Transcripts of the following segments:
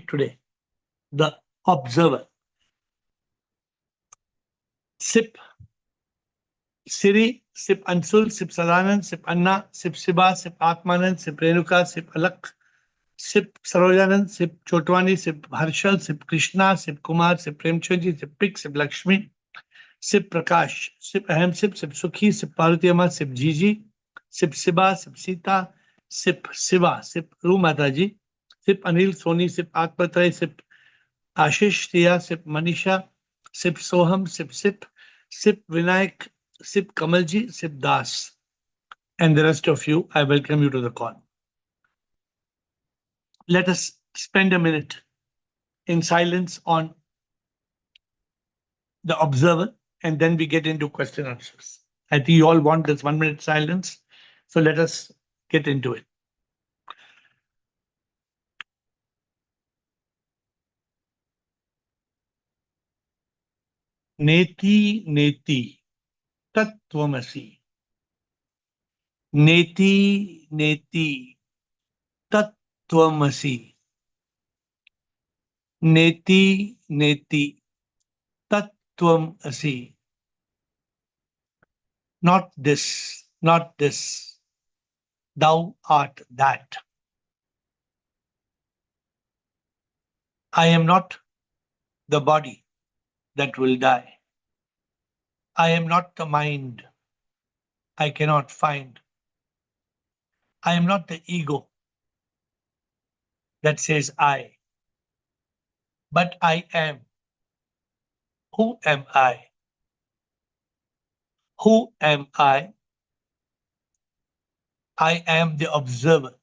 today, the observer. Sip Siri, Sip Ansul, Sip Sadanand, Sip Anna, Sip Siba, Sip Atmanand, Sip Renuka, Sip Alak, Sip Sarojanand, Sip Chotwani, Sip Harshal, Sip Krishna, Sip Kumar, Sip Premchandji, Sip Pik, Sip Lakshmi, Sip Prakash, Sip Aham Sip, Sip Sukhi, Sip Parvati Amma, Sip Gigi, Sip Siba, Sip Sita, Sip Siva, Sip Ru Mataji, Sip Anil Soni, Sip Atmatray, Sip Ashish Tia, Sip Manisha, Sip Soham, Sip Vinayak, Sip Kamalji, Sip Das, and the rest of you, I welcome you to the call. Let us spend a minute in silence on the observer, and then we get into question answers. I think you all want this 1 minute silence, so let us get into it. Neti neti tattvamasi. Neti neti tattvamasi. Neti neti tattvamasi. Not this, not this. Thou art that. I am not the body that will die. I am not the mind I cannot find. I am not the ego that says I, but I am. Who am I? Who am I? I am the observer.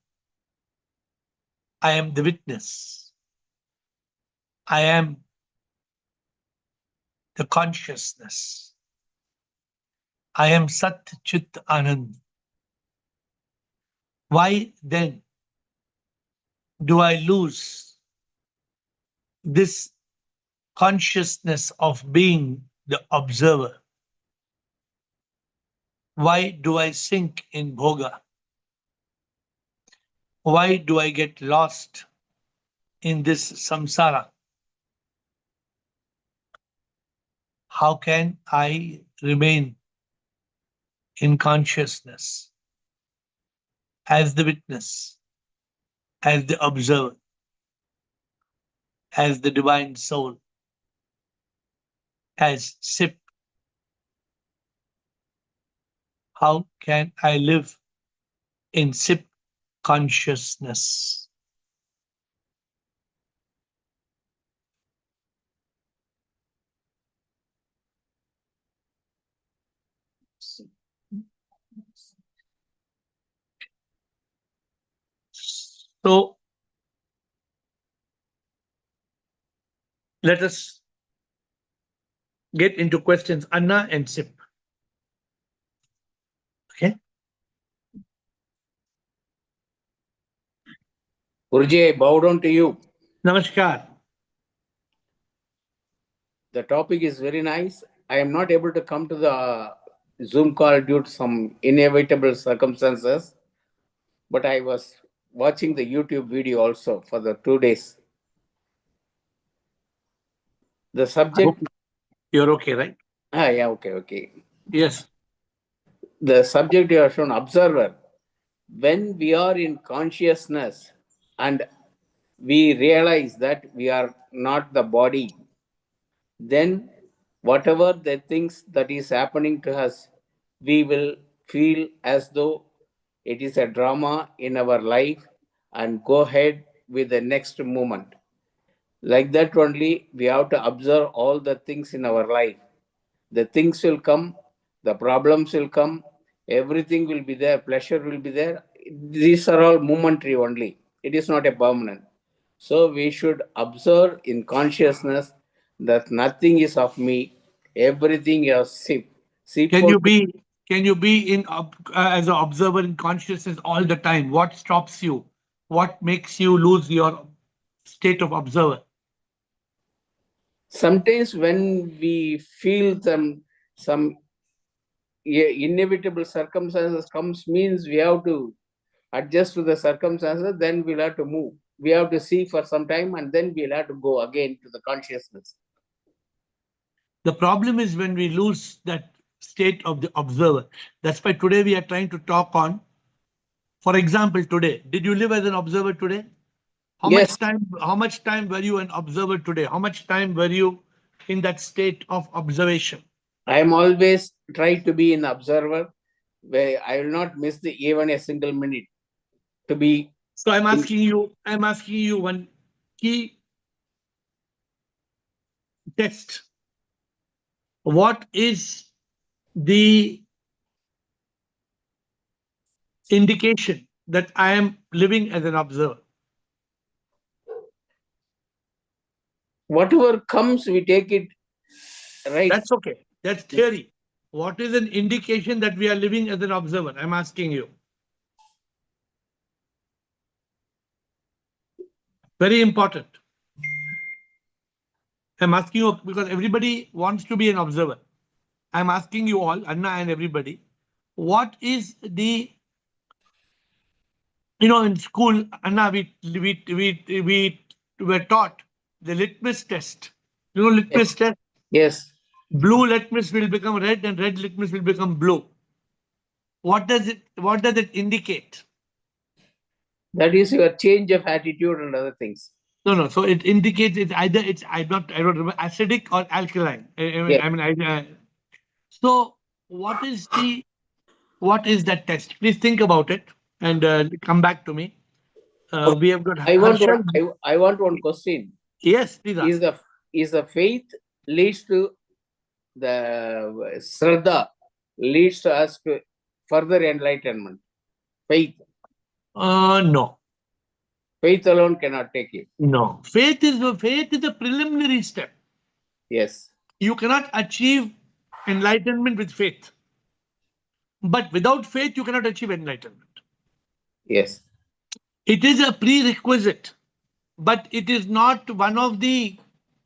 I am the witness. I am the consciousness. I am Sat Chit Anand. Why then do I lose this consciousness of being the observer? Why do I sink in bhoga? Why do I get lost in this samsara? How can I remain in consciousness as the witness, as the observer, as the divine soul, as Sip? How can I live in Sip consciousness? So let us get into questions, Anna and Sip. Okay. Guruji, I bow down to you. Namaskar. The topic is very nice. I am not able to come to the Zoom call due to some inevitable circumstances, but I was watching the YouTube video also for the 2 days. The subject. You're okay, right? Yeah, okay. Yes. The subject you have shown, observer. When we are in consciousness and we realize that we are not the body, then whatever the things that is happening to us, we will feel as though it is a drama in our life and go ahead with the next moment. Like that only, we have to observe all the things in our life. The things will come, the problems will come, everything will be there, pleasure will be there. These are all momentary only. It is not a permanent. So we should observe in consciousness that nothing is of me, everything is Sip. Can you be in as an observer in consciousness all the time? What stops you? What makes you lose your state of observer? Sometimes when we feel some inevitable circumstances comes, means we have to adjust to the circumstances, then we'll have to move. we have to see for some time, and then we'll have to go again to the consciousness. The problem is when we lose that state of the observer. That's why today we are trying to talk on, for example, today, did you live as an observer today? How Yes. much time were you an observer today? How much time were you in that state of observation? I am always trying to be an observer, where I will not miss even a single minute to be. So I'm asking you one key test. What is the indication that I am living as an observer? Whatever comes, we take it, right? That's okay. That's theory. What is an indication that we are living as an observer? I'm asking you. Very important. I'm asking you because everybody wants to be an observer. I'm asking you all, Anna and everybody, what is the, in school, Anna, we were taught the litmus test. Litmus test? Yes. Blue litmus will become red and red litmus will become blue. What does it indicate? That is your change of attitude and other things. No. So it indicates I don't remember, acidic or alkaline. So what is that test? Please think about it and come back to me. We have got I want Harshal. I want one question. Yes, please. Is the faith leads to the Shraddha leads to us to further enlightenment? Faith. No. Faith alone cannot take it. No. Faith is a preliminary step. Yes. You cannot achieve enlightenment with faith. But without faith, you cannot achieve enlightenment. Yes. It is a prerequisite, but it is not one of the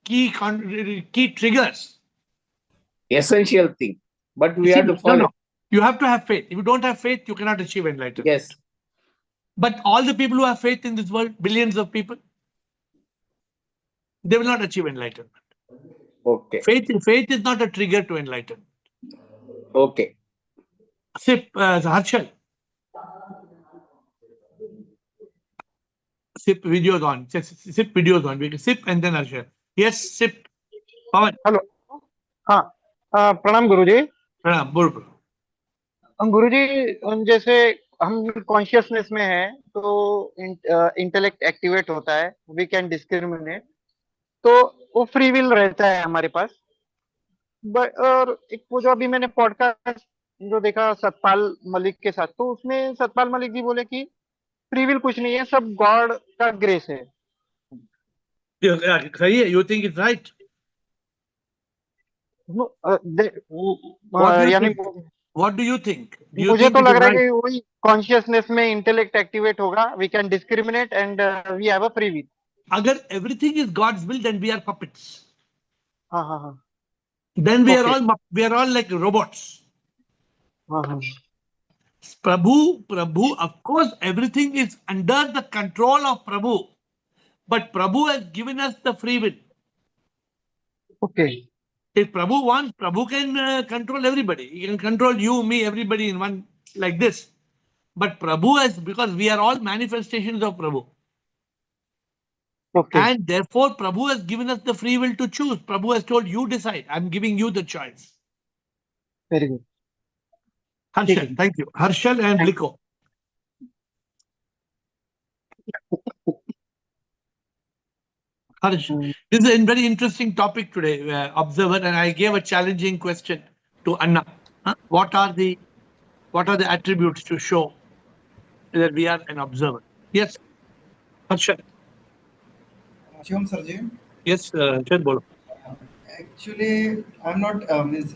key triggers. Essential thing. But we have to follow. No. You have to have faith. If you don't have faith, you cannot achieve enlightenment. Yes. But all the people who have faith in this world, billions of people, they will not achieve enlightenment. Okay. Faith is not a trigger to enlightenment. Okay. Sip, Harshal. Sip video is on. Sip video is on. We can sip and then Harshal. Yes, sip. Pawan. Hello हाँ प्रणाम गुरुजी। प्रणाम, बोल बोल। गुरुजी जैसे हम consciousness में हैं तो इंटेलेक्ट एक्टिवेट होता है, वी कैन डिस्क्रिमिनेट, तो वो फ्री विल रहता है हमारे पास। और एक वो जो अभी मैंने पॉडकास्ट जो देखा सतपाल मलिक के साथ, तो उसमें सतपाल मलिक जी बोले कि फ्री विल कुछ नहीं है, सब गॉड का ग्रेस है। सही है, यू थिंक इट्स राइट? यानी What do you think? मुझे तो लग रहा है कि वही कॉन्शियसनेस में इंटेलेक्ट एक्टिवेट होगा, we can discriminate and we have a free will. अगर everything is God's will, then we are puppets. हाँ Then we are all like robots. हाँ Prabhu, of course, everything is under the control of Prabhu, but Prabhu has given us the free will. Okay. If Prabhu wants, Prabhu can control everybody. He can control you, me, everybody in one like this. But Prabhu has, because we are all manifestations of Prabhu. Okay. And therefore, Prabhu has given us the free will to choose. Prabhu has told you decide. I'm giving you the choice. Very good. Harshal, thank you. Harshal and Liko. Harshal, this is a very interesting topic today, observer, and I gave a challenging question to Anna. What are the attributes to show that we are an observer? Yes, Harshal. Shivam Sarji. Yes, Harshal, bolo. Actually, I'm not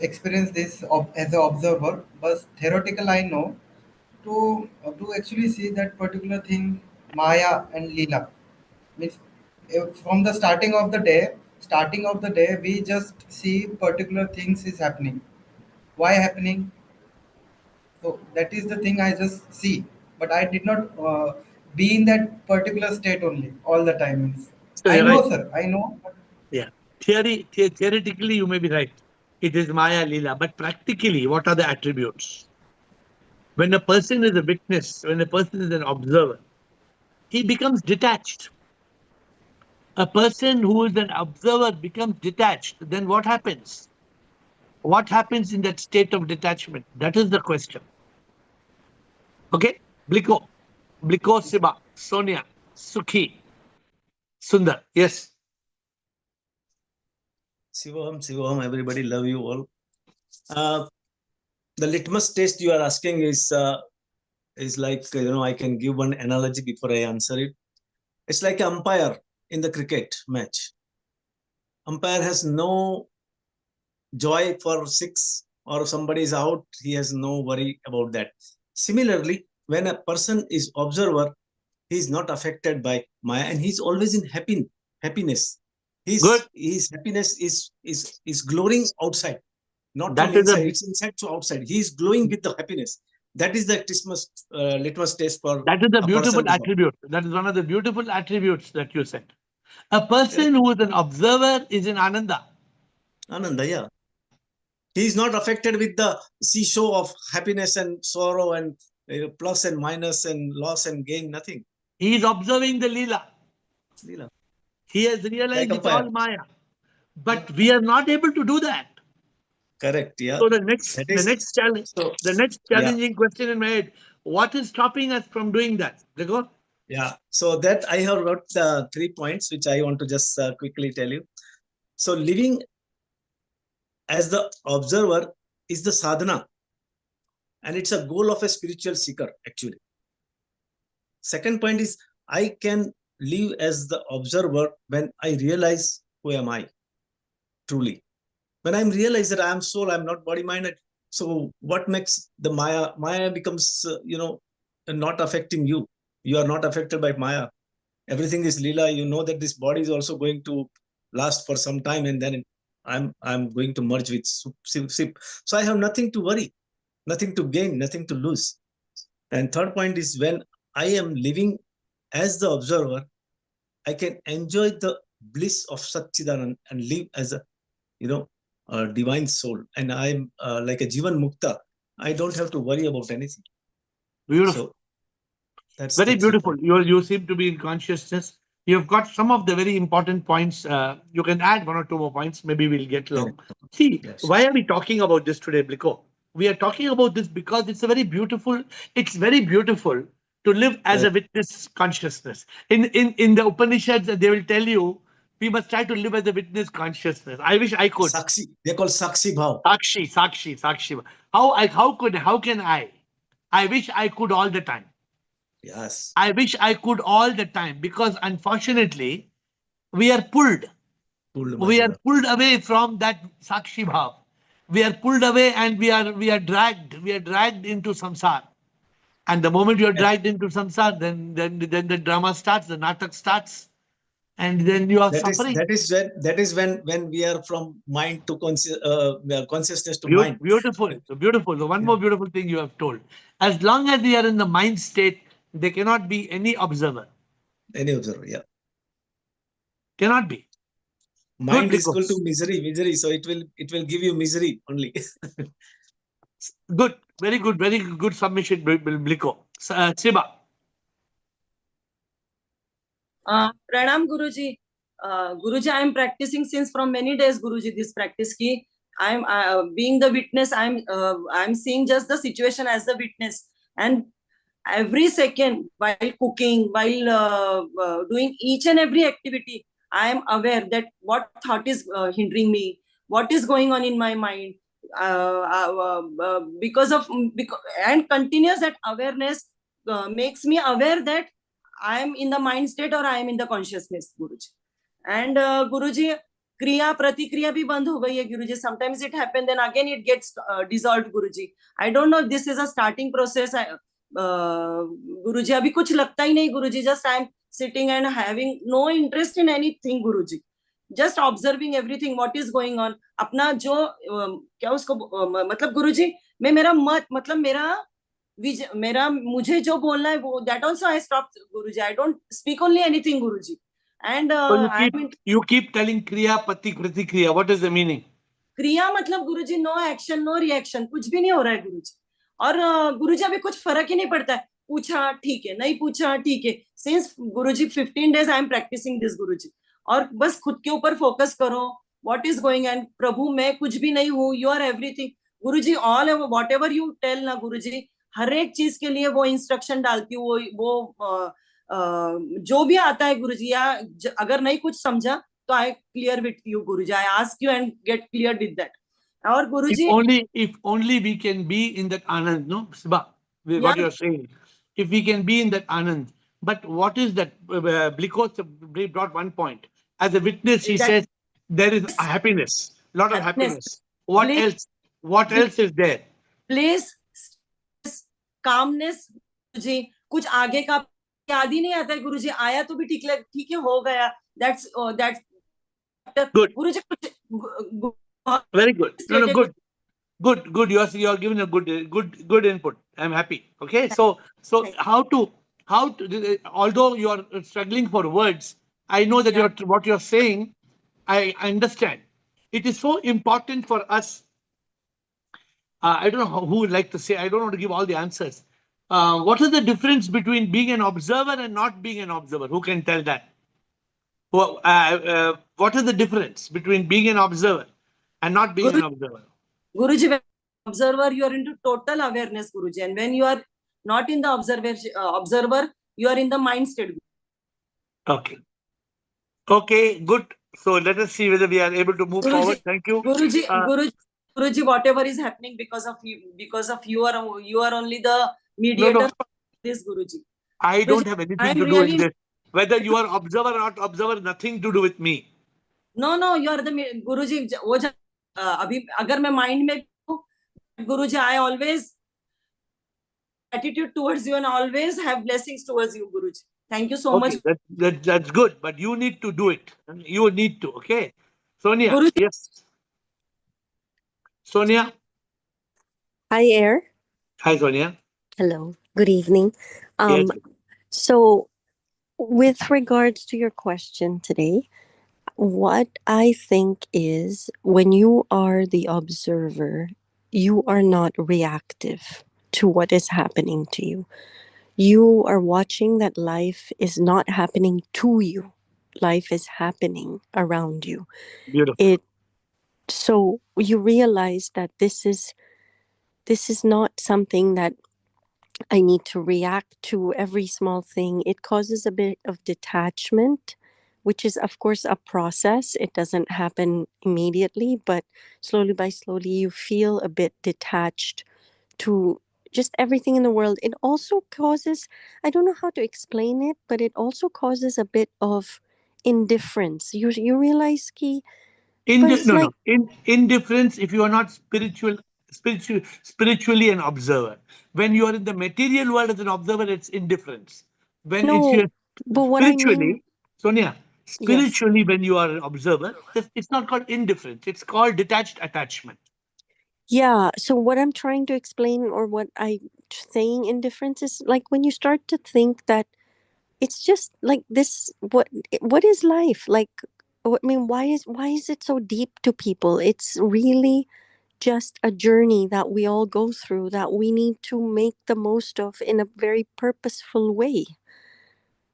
experienced this as an observer, but theoretical I know to actually see that particular thing, Maya and Leela. Means from the starting of the day, we just see particular things is happening. Why happening? So that is the thing I just see, but I did not be in that particular state only all the time. Means, So I you're know, right. sir. I know. Yeah. Theoretically, you may be right. It is Maya Leela. But practically, what are the attributes? When a person is a witness, when a person is an observer, he becomes detached. A person who is an observer becomes detached. Then what happens? What happens in that state of detachment? That is the question. Okay? Bliko Siba, Sonia, Sukhi, Sundar. Yes. Shivam, everybody love you all. The litmus test you are asking is like, I can give one analogy before I answer it. It's like an umpire in the cricket match. Umpire has no joy for six or somebody is out. He has no worry about that. Similarly, when a person is observer, he is not affected by Maya and he's always in happiness. Good. His happiness is glowing outside, not That from is inside. a It's inside to outside. He is glowing with the happiness. That is the litmus test for that is a a beautiful person. attribute. That is one of the beautiful attributes that you said. A person Correct. who is an observer is in Ananda. Ananda, yeah. He is not affected with the seesaw of happiness and sorrow and plus and minus and loss and gain, nothing. He is observing the Leela. Leela. He has realized Like it's all umpire. Maya. But we are not able to do that. Correct, yeah. So That is so. the next Yeah, challenging question in my head, what is stopping us from doing that? Dekho? yeah. So that I have wrote the 3 points which I want to just quickly tell you. So living as the observer is the sadhana, and it's a goal of a spiritual seeker actually. Second point is I can live as the observer when I realize who am I truly. When I'm realized that I am soul, I'm not body mind. So what makes the Maya? Maya becomes not affecting you. You are not affected by Maya. Everything is Leela. You know that this body is also going to last for some time, and then I'm going to merge with Sip. So I have nothing to worry, nothing to gain, nothing to lose. And third point is when I am living as the observer, I can enjoy the bliss of Satchidanand and live as a divine soul. And I'm like a Jivan Mukta. I don't have to worry about anything. Beautiful. So that's Very the 3 beautiful. points. You seem to be in consciousness. You've got some of the very important points. You can add 1 or 2 more points. Maybe we'll get along. See, Yes. why are we talking about this today, Bliko? We are talking about this because it's very beautiful to live as a witness consciousness. In the Upanishads, they will tell you, we must try to live as a witness consciousness. I wish I could. Sakshi. They call Sakshi Bhav. Sakshi. How can I? I wish I could all the time. Yes. I wish I could all the time because unfortunately we are pulled. We are pulled away from that Sakshi Bhav. We are pulled away and we are dragged. We are dragged into samsara. And the moment you are dragged into samsara, then the drama starts, the natak starts, and then you are suffering. That is when we are from mind to consciousness to mind. Beautiful. The one more beautiful thing you have told. As long as we are in the mind state, there cannot be any observer. Any observer, yeah. Cannot be. Mind is equal to misery. So it will give you misery only. Good. Very good submission, Bliko. Siba. Pranam Guruji. Guruji, I am practicing since from many days, Guruji, this practice ki I am being the witness. I'm seeing just the situation as the witness, and every second while cooking, while doing each and every activity, I am aware that what thought is hindering me, what is going on in my mind, because and continuous that awareness makes me aware that I am in the mind state or I am in the consciousness, Guruji. And Guruji, kriya pratikriya bhi band ho gayi hai, Guruji. Sometimes it happens, then again it gets dissolved, Guruji. I don't know if this is a starting process. Guruji, abhi kuch lagta hi nahi, Guruji. Just I am sitting and having no interest in anything, Guruji. Just observing everything, what is going on. अपना जो क्या उसको मतलब गुरुजी, मैं मेरा मेरा मुझे जो बोलना है वो that also I stopped Guruji. I don't speak only anything Guruji. And So I'm you keep telling Kriya Pati Kriti Kriya. What is the meaning? क्रिया मतलब गुरुजी नो एक्शन नो रिएक्शन, कुछ भी नहीं हो रहा है गुरुजी. और गुरुजी अभी कुछ फर्क ही नहीं पड़ता है, पूछा ठीक है, नहीं पूछा ठीक है. Since Guruji 15 days I am practising this Guruji. और बस खुद के ऊपर फोकस करो, व्हाट इज गोइंग एंड प्रभु मैं कुछ भी नहीं हूँ, you are everything Guruji. All whatever you tell ना गुरुजी, हर एक चीज के लिए वो इंस्ट्रक्शन डालती हूँ. वो जो भी आता है गुरुजी, या अगर नहीं कुछ समझा तो I clear with you Guruji. I ask you and get cleared with that. Or Guruji, If only we can be in that Anand, no, Siba, what yeah, you're saying. If we can be in that Anand, but what is that? Blikos brought one point. As a witness, he that says there is a happiness, lot of happiness, happiness. What bliss, else? What else is there? bliss, calmness. गुरुजी कुछ आगे का याद ही नहीं आता है गुरुजी, आया तो भी ठीक है हो गया. That's Good. Guruji Very good. No, good. Good. You're giving a good input. I'm happy. Okay. So how to although you are struggling for words, I know that what you're saying, I understand. It is so important for us. I don't know who would like to say. I don't want to give all the answers. What is the difference between being an observer and not being an observer? Who can tell that? What is the difference between being an observer and not being an observer? Guruji, when observer, you are into total awareness, Guruji. And when you are not in the observer, you are in the mind state. Okay. Okay, good. So let us see whether we are able to move forward. Thank you. Guruji, whatever is happening because of you are only the mediator. No. For this, Guruji. I don't have anything to do in this. Whether you are observer or not observer, nothing to do with me. No, you are the Guruji. अभी अगर मैं mind में Guruji, I always attitude towards you and always have blessings towards you, Guruji. Thank you so much. That's good, but you need to do it. You need to, okay? Sonia, Guruji. yes. Sonia. Hi, AiR. Hi, Sonia. Hello. Good evening. Yes. So, with regards to your question today, what I think is when you are the observer, you are not reactive to what is happening to you. You are watching that life is not happening to you. Life is happening around you. Beautiful. So you realize that this is not something that I need to react to every small thing. It causes a bit of detachment, which is, of course, a process. It doesn't happen immediately, but slowly by slowly, you feel a bit detached to just everything in the world. It also causes, I don't know how to explain it, but it also causes a bit of indifference. You realize, Ki, indifference if you are not spiritually an observer. When you are in the material world as an observer, it's indifference. When it's spiritually, Sonia, spiritually, when you are an observer, it's not called indifference. It's called detached attachment. Yeah. So what I'm trying to explain, or what I'm saying indifference, is like when you start to think that it's just like this. What is life like? I mean, why is it so deep to people? It's really just a journey that we all go through that we need to make the most of in a very purposeful way.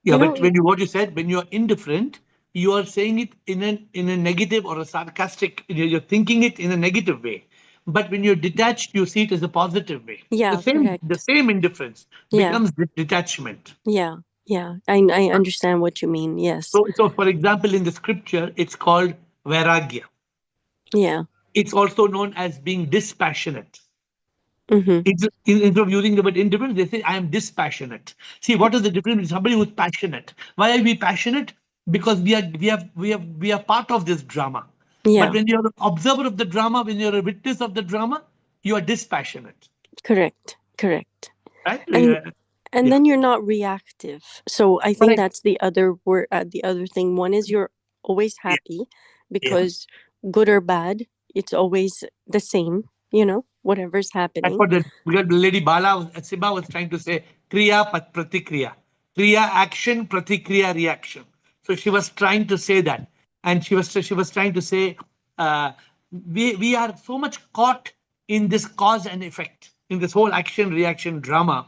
Yeah, but what you said, when you are indifferent, you are saying it in a negative or a sarcastic. You're thinking it in a negative way. But when you're detached, you see it as a positive way. Yeah, the same indifference becomes detachment. Yeah. I understand what you mean. Yes. So for example, in the scripture, it's called vairagya. Yeah. It's also known as being dispassionate. Mm-hmm. Instead of using the word indifferent, they say, I am dispassionate. See, what is the difference between somebody who's passionate? Why are we passionate? Because we are part of this drama. Yeah. But when you're an observer of the drama, when you're a witness of the drama, you are dispassionate. Correct. Right? And then you're not reactive. So I think that's the other word. The other thing. One is you're always happy because good or bad, it's always the same. whatever's That's happening. what because Lady Bala, Siba was trying to say, Kriya Pratikriya. Kriya action, Pratikriya reaction. So she was trying to say that. And she was trying to say, uh, we are so much caught in this cause and effect, in this whole action reaction drama.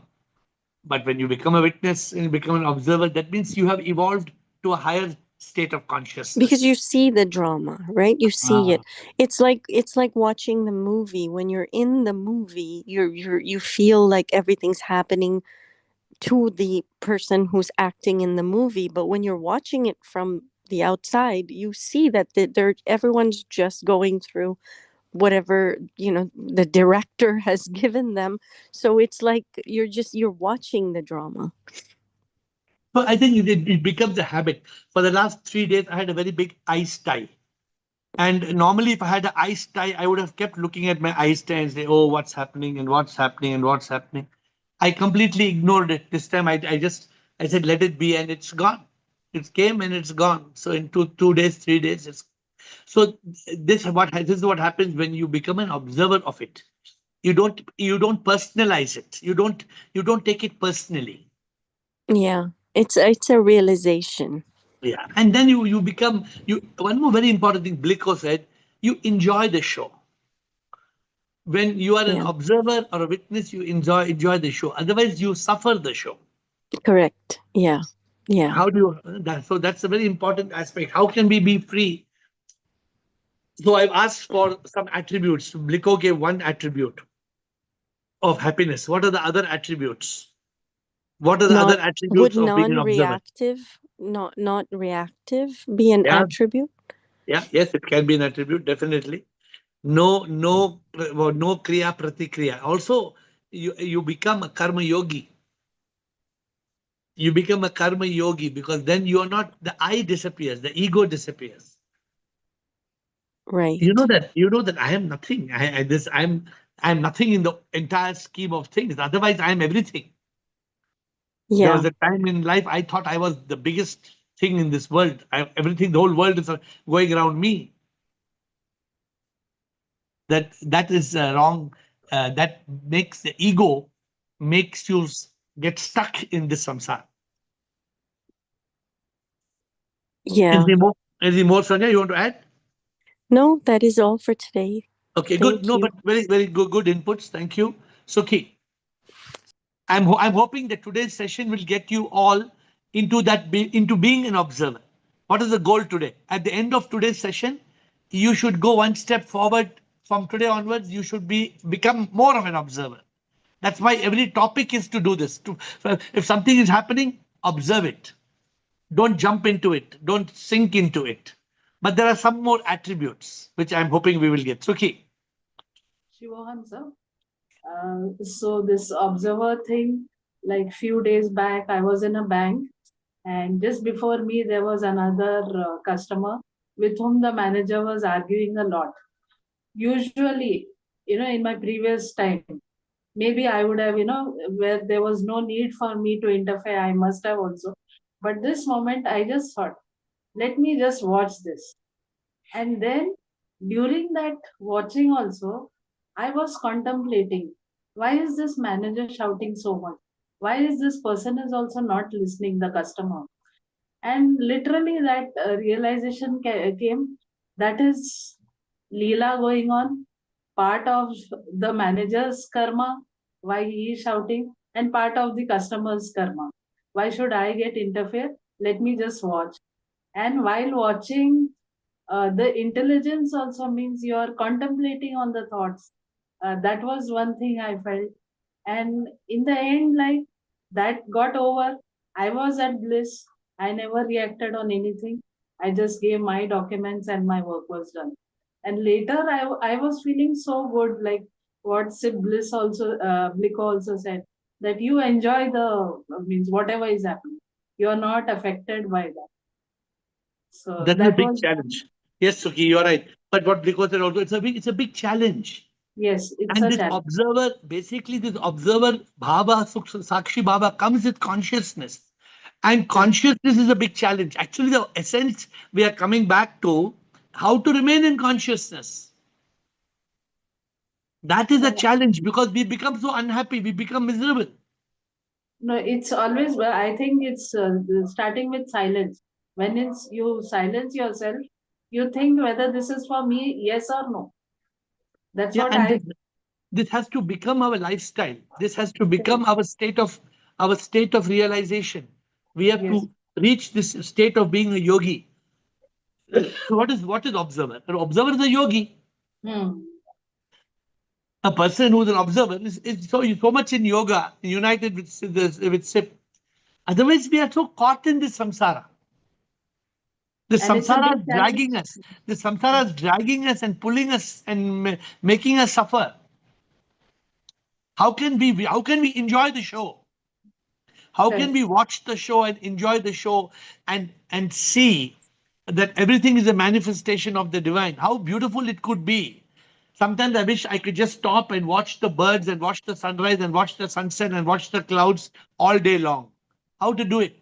But when you become a witness and you become an observer, that means you have evolved to a higher state of consciousness. Because you see the drama, right? You see it. It's like watching the movie. When you're in the movie, you feel like everything's happening to the person who's acting in the movie. But when you're watching it from the outside, you see that everyone's just going through whatever the director has given them. So it's like you're watching the drama. So I think it becomes a habit. For the last 3 days, I had a very big ice tie. And normally, if I had an ice tie, I would have kept looking at my ice tie and say, oh, what's happening and what's happening and what's happening. I completely ignored it. This time, I said, let it be, and it's gone. It came and it's gone. So in 2 days, 3 days, this is what happens when you become an observer of it. You don't personalize it. You don't take it personally. Yeah, it's a realization. Yeah, and then you become one more very important thing Bliko said, you enjoy the show. When you are an observer or a witness, you enjoy the show. Otherwise, you suffer the show. Correct. Yeah. How do you so that's a very important aspect. How can we be free? So I've asked for some attributes. Bliko gave one attribute of happiness. What are the other attributes? What are the other attributes Would of being an observer? not reactive be an attribute? Yeah, yes, it can be an attribute, definitely. No kriya pratikriya. Also, you become a karma yogi. You become a karma yogi because then you are not, the I disappears, the ego disappears. Right. You know that I am nothing. I'm nothing in the entire scheme of things. Otherwise, I am everything. Yeah. There was a time in life I thought I was the biggest thing in this world. Everything, the whole world is going around me. That is wrong. That makes the ego makes you get stuck in this samsara. Yeah. Anything more, Sonia, you want to add? No, that is all for today. Okay, Thank good. No, you. but very, very good inputs. Thank you. Sukhi, I'm hoping that today's session will get you all into being an observer. What is the goal today? At the end of today's session, you should go one step forward. From today onwards, you should become more of an observer. That's why every topic is to do this. If something is happening, observe it. Don't jump into it. Don't sink into it. But there are some more attributes which I'm hoping we will get. Sukhi. Shivohan, sir. So this observer thing, like few days back, I was in a bank, and just before me there was another customer with whom the manager was arguing a lot. Usually, in my previous time, maybe I would have, where there was no need for me to interfere, I must have also. But this moment, I just thought, let me just watch this. And then during that watching also, I was contemplating, why is this manager shouting so much? Why is this person is also not listening, the customer? And literally that realization came, that is Leela going on, part of the manager's karma, why he is shouting, and part of the customer's karma. Why should I get interfere? Let me just watch. And while watching, the intelligence also means you are contemplating on the thoughts. That was one thing I felt. And in the end, like that got over. I was at bliss. I never reacted on anything. I just gave my documents and my work was done. And later, I was feeling so good, like what Sid Bliss also, Bliko also said, that you enjoy means whatever is happening. You are not affected by that. So That is a that big was, challenge. Yes, Sukhi, you're right. But what Bliko said also, it's a big challenge. yes, it's And a this challenge. observer, basically this observer, Bhava, Sakshi Bhava comes with consciousness. And consciousness is a big challenge. Actually, the essence we are coming back to how to remain in consciousness. That is a challenge because we become so unhappy, we become miserable. No, it's always, I think it's starting with silence. When it's you silence yourself, you think whether this is for me, yes or no. That's Yeah, what and I. this has to become our lifestyle. This has to become our state of realization. We have Yes. to reach this state of being a yogi. What is observer? An observer is a yogi. Hmm. A person who is an observer is so much in yoga, united with SIP. Otherwise, we are so caught in this samsara. The And it's a samsara big is challenge. dragging us. The samsara is dragging us and pulling us and making us suffer. How can we enjoy the show? How can Correct. we watch the show and enjoy the show and see that everything is a manifestation of the divine? How beautiful it could be. Sometimes I wish I could just stop and watch the birds and watch the sunrise and watch the sunset and watch the clouds all day long. How to do it?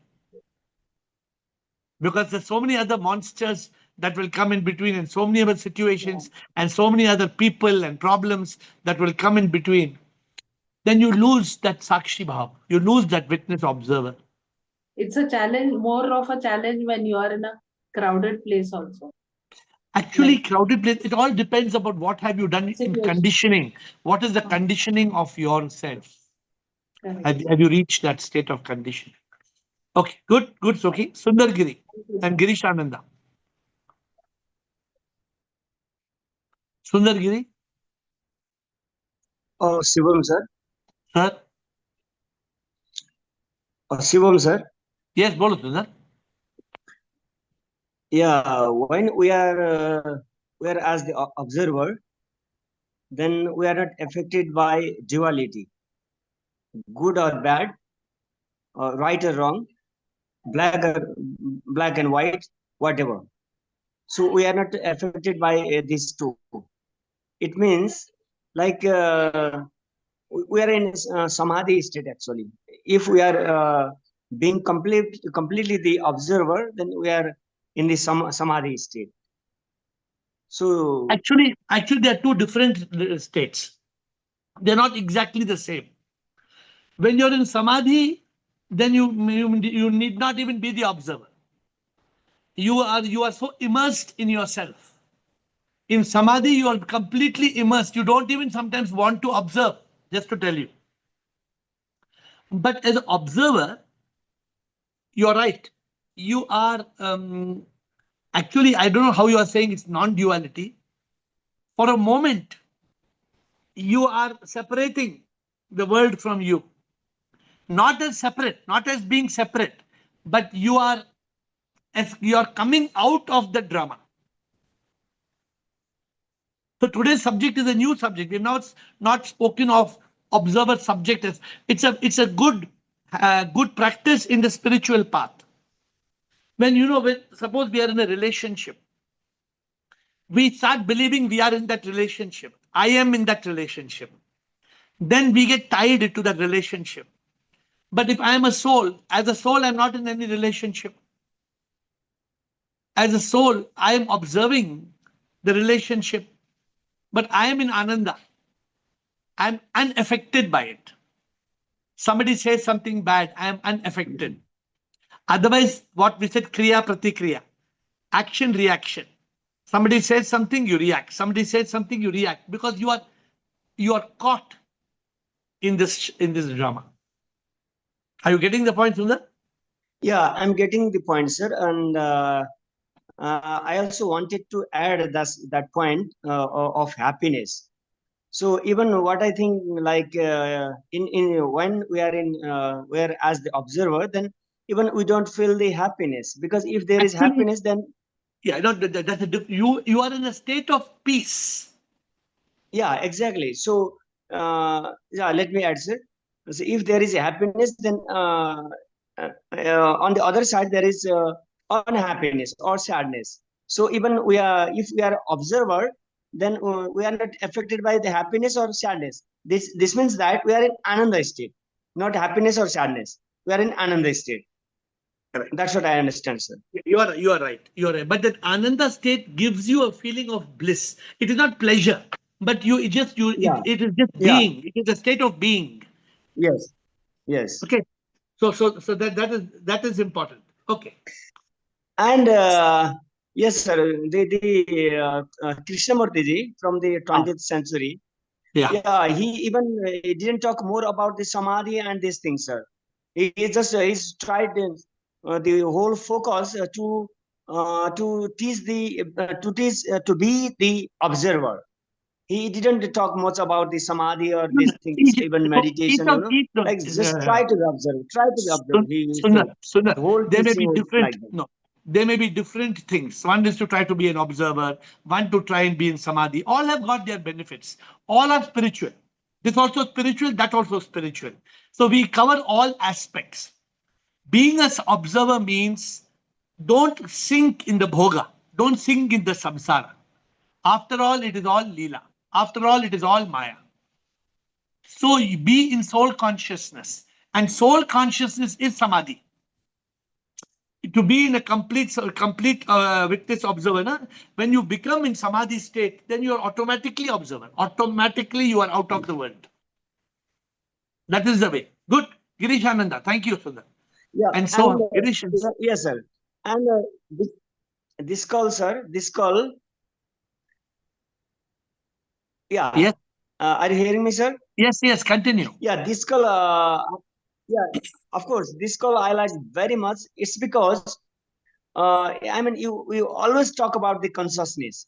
Because there's so many other monsters that will come in between and so many other situations and so many other people and problems that will come in between. Then you lose that sakshi bhav. You lose that witness observer. It's a challenge, more of a challenge when you are in a crowded place also. Actually, Like crowded place, it all depends about what have you done in situation. conditioning. What is the conditioning of yourself? Correct. Have you reached that state of condition? Okay, good, Sukhi. Sundargiri and Girish Ananda. Sundargiri, Shivam sir. sir. Shivam sir. Yes, bolo Sundar. Yeah, when we are as the observer, then we are not affected by duality, good or bad, right or wrong, black and white, whatever. So we are not affected by these two. It means like we are in samadhi state actually. If we are being completely the observer, then we are in the samadhi state. So Actually, there are two different states. They're not exactly the same. When you're in samadhi, then you need not even be the observer. You are so immersed in yourself. In samadhi, you are completely immersed. You don't even sometimes want to observe, just to tell you. But as an observer, you're right. You are actually, I don't know how you are saying it's non-duality. For a moment, you are separating the world from you. Not as separate, not as being separate, but you are coming out of the drama. So today's subject is a new subject. We've not spoken of observer subject as it's a good practice in the spiritual path. When suppose we are in a relationship, we start believing we are in that relationship. I am in that relationship. Then we get tied to that relationship. But if I am a soul, as a soul, I'm not in any relationship. As a soul, I am observing the relationship, but I am in Ananda. I'm unaffected by it. Somebody says something bad, I am unaffected. Otherwise, what we said, Kriya Pratikriya, action, reaction. Somebody says something, you react. Somebody says something, you react because you are caught in this drama. Are you getting the point, Sundar? yeah, I'm getting the point, sir, and I also wanted to add that point of happiness. So even what I think, like in when we are where as the observer, then even we don't feel the happiness, because if there is Actually, happiness, then yeah, no, that's you are in a state of peace. yeah, exactly. So yeah, let me add, sir. So if there is happiness, then on the other side there is unhappiness or sadness. So even if we are observer, then we are not affected by the happiness or sadness. This means that we are in ananda state, not happiness or sadness. We are in ananda state. Correct. That's what I understand, sir. You are right. You are right. But that Ananda state gives you a feeling of bliss. It is not pleasure. but it is just Yeah. Yeah. Being. It is a state of being. Yes. Yes. Okay. So that is important. Okay. And yes, sir, the Krishnamurti ji from the 20th century, Yeah. he even didn't talk more about the samadhi and these things, sir. He just he's tried the whole focus to teach to be the observer. He didn't talk much about the samadhi or these things, even meditation, like just try to observe, he said. Sooner. The whole There may teaching be was different. like that. No, there may be different things. One is to try to be an observer. One to try and be in samadhi. All have got their benefits. All are spiritual. This also spiritual. That also spiritual. So we cover all aspects. Being an observer means don't sink in the bhoga. Don't sink in the samsara. After all, it is all lila. After all, it is all maya. So you be in soul consciousness. And soul consciousness is samadhi. To be in a complete witness observer, when you become in samadhi state, then you are automatically observer. Automatically you are out of the world. That is the way. Good. Girish Ananda, thank you for that. Yeah, And so and Girish. yes, sir. And this call, sir, this call. Yeah. Yes. Are you hearing me, sir? Yes, continue. Yeah, this call. Yeah, of course, this call I like very much. It's because I mean, you always talk about the consciousness.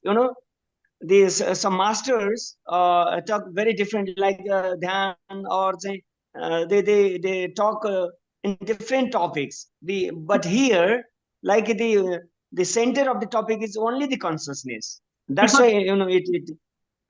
These some masters talk very differently, like Dhyan, or they talk in different topics. But here, like the center of the topic is only the consciousness. That's Because, why it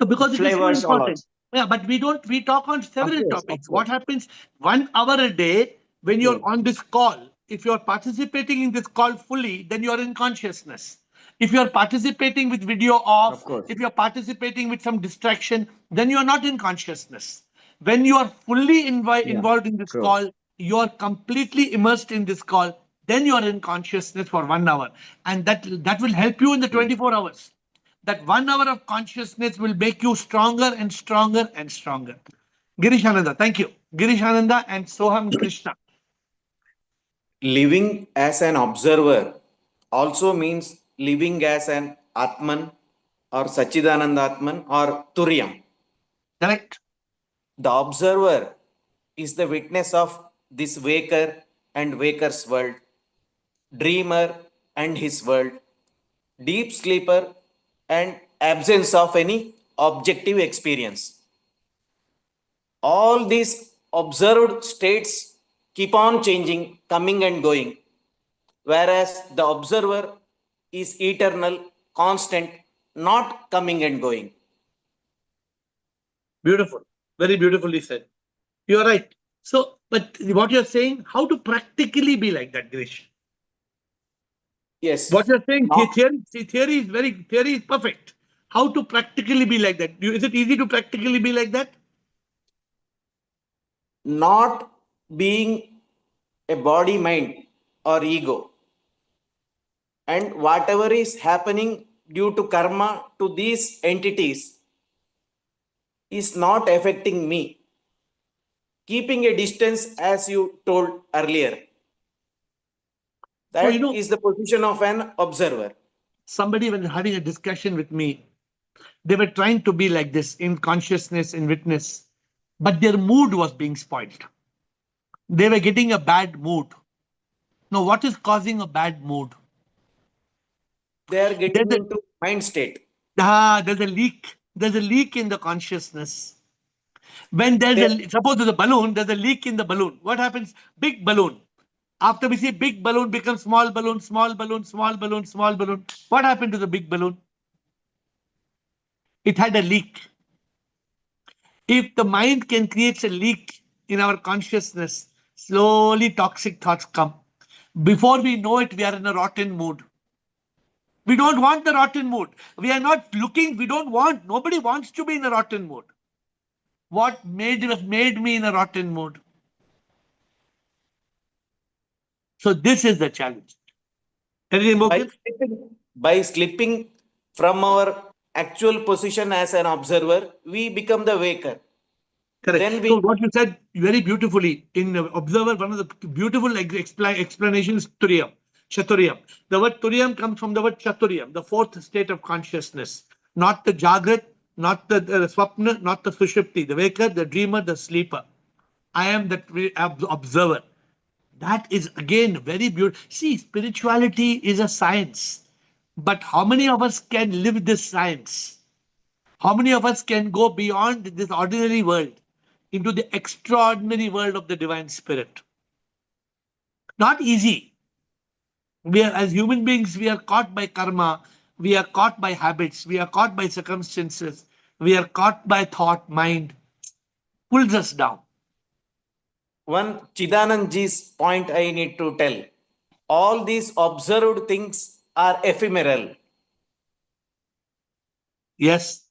because it is so flavors a lot. important. Yeah, but we talk on several Of topics. course. What happens 1 hour a day when you're on this call? If you're participating in this call fully, then you're in consciousness. If you're participating with video off, if you're participating with some distraction, then you're not in consciousness. When you are fully involved in this call, you're completely immersed in this call, then you are in consciousness for 1 hour. And that will help you in the 24 hours. That 1 hour of consciousness will make you stronger and stronger and stronger. Girish Ananda, thank you. Girish Ananda and Soham Krishna. Living as an observer also means living as an Atman or Sachidananda Atman or Turyam. Correct. The observer is the witness of this waker and waker's world, dreamer and his world, deep sleeper and absence of any objective experience. All these observed states keep on changing, coming and going, whereas the observer is eternal, constant, not coming and going. Beautiful. Very beautifully said. You're right. So, but what you're saying, how to practically be like that, Girish? Yes. What you're saying, theory is perfect. How to practically be like that? Is it easy to practically be like that? Not being a body, mind, or ego. And whatever is happening due to karma to these entities is not affecting me. Keeping a distance, as you told earlier. That is the position of an observer. Somebody was having a discussion with me. They were trying to be like this in consciousness, in witness, but their mood was being spoiled. They were getting a bad mood. Now, what is causing a bad mood? They are getting into mind state. There's a leak. There's a leak in the consciousness. When suppose there's a balloon, there's a leak in the balloon. What happens? Big balloon. After we see big balloon becomes small balloon, small balloon, small balloon, small balloon. What happened to the big balloon? It had a leak. If the mind can create a leak in our consciousness, slowly toxic thoughts come. Before we know it, we are in a rotten mood. We don't want the rotten mood. We are not looking, nobody wants to be in a rotten mood. What made me in a rotten mood? So this is the challenge. By slipping from our actual position as an observer, we become the waker. Correct. Then we So what you said very beautifully in Observer, one of the beautiful explanations, Turiyam, Chaturiyam. The word Turiyam comes from the word Chaturiyam, the fourth state of consciousness, not the Jagrat, not the Swapna, not the Sushupti, the waker, the dreamer, the sleeper. I am the observer. That is again very beautiful. See, spirituality is a science, but how many of us can live this science? How many of us can go beyond this ordinary world into the extraordinary world of the divine spirit? Not easy. We are, as human beings, we are caught by karma, we are caught by habits, we are caught by circumstances, we are caught by thought, mind, pulls us down. one Chidanandji's point I need to tell. All these observed things are ephemeral, Yes,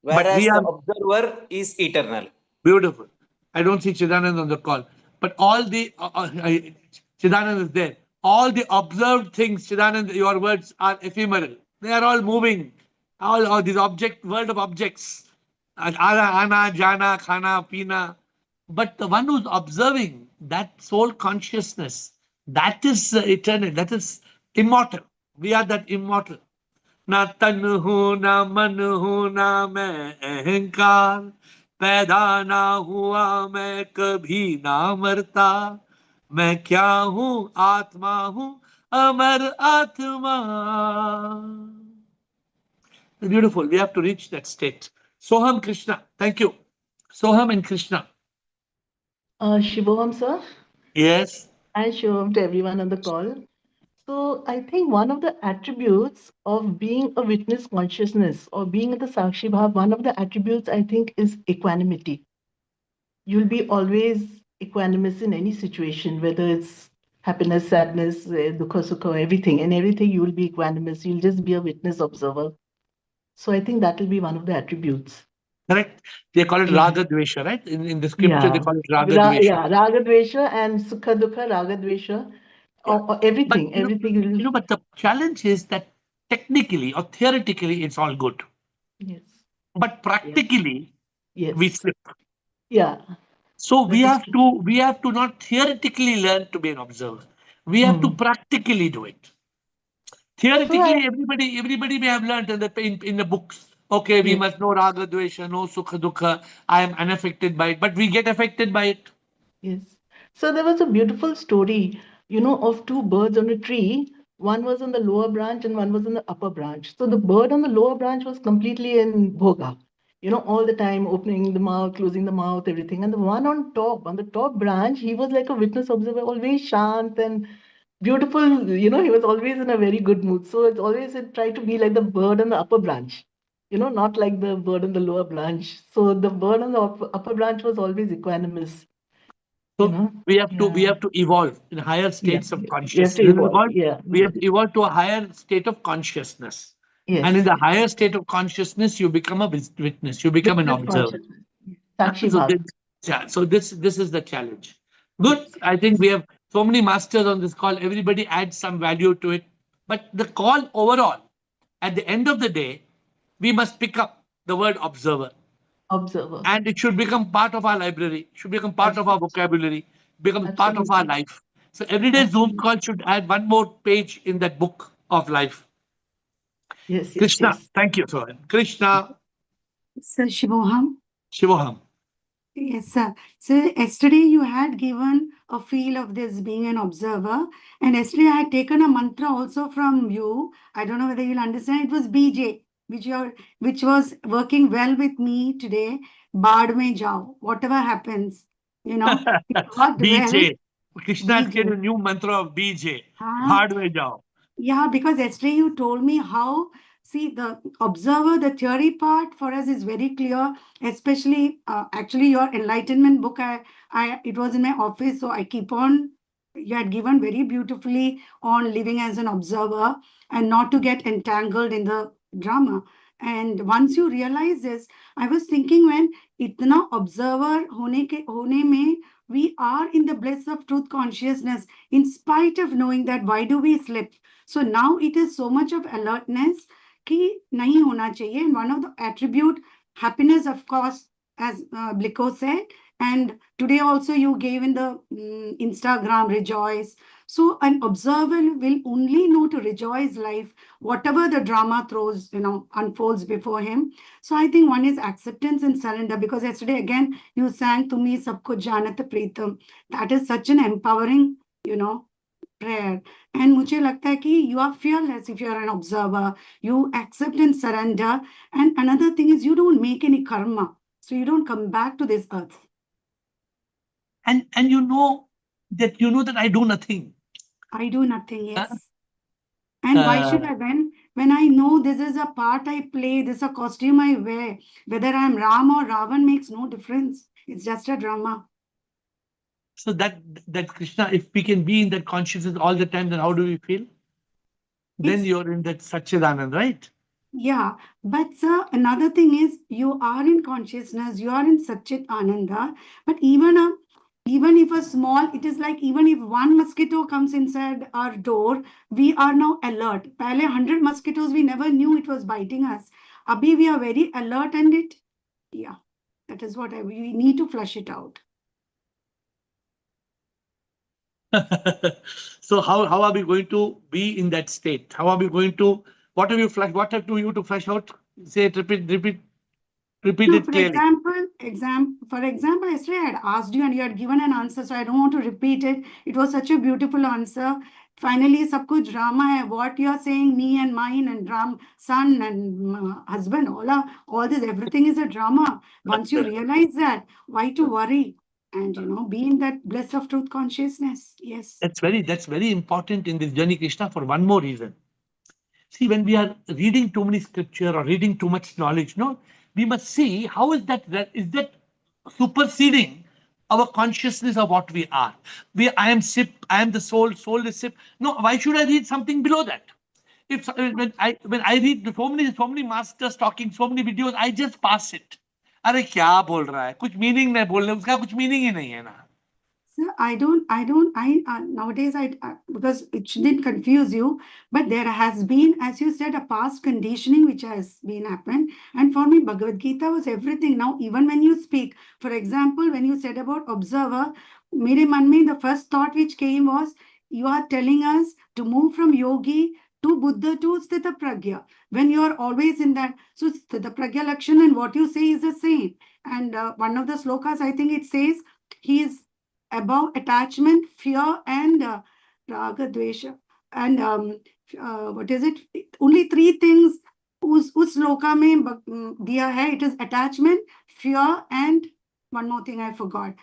but whereas we the are observer is eternal. beautiful. I don't see Chidanand on the call, but all the Chidanand is there. All the observed things, Chidanand, your words are ephemeral. They are all moving. All these object, world of objects, ana, jana, khana, pina. But the one who's observing that soul consciousness, that is eternal. That is immortal. We are that immortal. ना तन हूं ना मन हूं ना मैं अहंकार, पैदा ना हुआ मैं कभी ना मरता, मैं क्या हूं आत्मा हूं अमर आत्मा. Beautiful. We have to reach that state. Soham Krishna. Thank you. Soham and Krishna. Shivam sir, Yes. and Shivam to everyone on the call. So I think one of the attributes of being a witness consciousness or being in the Sakshi Bhav, one of the attributes I think is equanimity. You'll be always equanimous in any situation, whether it's happiness, sadness, dukha, sukha, everything. In everything, you will be equanimous. You'll just be a witness observer. So I think that will be one of the attributes. Correct. They call it Yeah. Raga Dvesha, right? In the scripture, they Yeah. call it Raga Dvesha. Yeah, Raga Dvesha and Sukha Dukha, Raga Dvesha. Or everything, But everything. but the challenge is that technically or theoretically it's all good, Yes. but practically Yes. we slip. Yeah. So That is true. we have to not theoretically learn to be an observer. We have to practically do it. Theoretically, everybody may have learned in the books. Okay, we Yes. must know raga, dvesha, no sukha, dukha. I am unaffected by it, but we get affected by it. Yes. So there was a beautiful story, of two birds on a tree. One was on the lower branch and one was on the upper branch. So the bird on the lower branch was completely in bhoga, all the time opening the mouth, closing the mouth, everything. And the one on the top branch, he was like a witness observer, always shant and beautiful. He was always in a very good mood. So it's always try to be like the bird on the upper branch, not like the bird on the lower branch. So the bird on the upper branch was always equanimous. So we have Yeah, to evolve in higher yeah. states of We have to consciousness. evolve. Yeah, We have to evolve to a higher state of consciousness. yes. And in the higher state of consciousness, you become a witness, you become an Witness observer. consciousness. Sakshi So Bhav. this is the challenge. Good. Yes. I think we have so many masters on this call. Everybody adds some value to it. But the call overall, at the end of the day, we must pick up the word observer. Observer. And it should become part of our library, should become part of our vocabulary, become part of our Absolutely. life. So every day Zoom Absolutely. call should add one more page in that book of life. Yes, yes, Krishna, yes. thank you, sir. Krishna, Sir Shivoham. Shivoham. Yes, sir. So yesterday you had given a feel of this being an observer, and yesterday I had taken a mantra also from you. I don't know whether you'll understand. It was BJ, which was working well with me today. Baad mein jao. Whatever happens, it worked well. BJ. Krishna has given a new mantra of BJ. Ah, Bhaad mein jao. yeah, because yesterday you told me how, see, the observer, the theory part for us is very clear, especially actually your enlightenment book, it was in my office, so I keep on, you had given very beautifully on living as an observer and not to get entangled in the drama. And once you realize this, I was thinking when itna observer hone mein, we are in the bliss of truth consciousness, in spite of knowing that why do we slip? So now it is so much of alertness. कि नहीं होना चाहिए. And one of the attribute, happiness, of course, as Bliko said, and today also you gave in the Instagram, rejoice. So an observer will only know to rejoice life, whatever the drama throws, unfolds before him. So I think one is acceptance and surrender, because yesterday again you sang Tumi Sabko Janat Pritam. That is such an empowering, prayer. And मुझे लगता है कि you are fearless if you are an observer. You accept and surrender. And another thing is you don't make any karma. So you don't come back to this earth. And you know that I do nothing. I do nothing, yes. And why should I, when I know this is a part I play, this is a costume I wear, whether I'm Ram or Ravan makes no difference. It's just a drama. So that Krishna, if we can be in that consciousness all the time, then how do we feel? Then you're in that Satchidanand, right? Yeah, but sir, another thing is you are in consciousness, you are in Satchit Ananda, but even if a small, it is like even if one mosquito comes inside our door, we are now alert. Pehle 100 mosquitoes, we never knew it was biting us. Abhi we are very alert, and that is what we need to flush it out. So how are we going to be in that state? How are we going to, what have you flush? What have you to flush out? Say it, repeat No, it clearly. For example, yesterday I had asked you and you had given an answer, so I don't want to repeat it. It was such a beautiful answer. Finally, sab kuch drama hai. What you are saying, me and mine and son and husband, all this, everything is a drama. Once you realize that, why to worry? And be in that bliss of truth consciousness. Yes. That's very important in this journey, Krishna, for one more reason. See, when we are reading too many scripture or reading too much knowledge, we must see how is that superseding our consciousness of what we are. I am sip, I am the soul is sip. No, why should I read something below that? If when I read so many masters talking, so many videos, I just pass it. अरे क्या बोल रहा है, कुछ meaning नहीं बोलने, उसका कुछ मीनिंग ही नहीं है ना. Sir, nowadays, because it shouldn't confuse you, but there has been, as you said, a past conditioning which has been happened. And for me, Bhagavad Gita was everything. Now, even when you speak, for example, when you said about observer, mere man mein, the first thought which came was, you are telling us to move from yogi to Buddha to Sthita Pragya. When you are always in that, so Sthita Pragya Lakshan and what you say is the same. And one of the slokas, I think it says, he is above attachment, fear, and raga, dvesha. And what is it? Only three things us sloka mein diya hai. It is attachment, fear, and one more thing I forgot.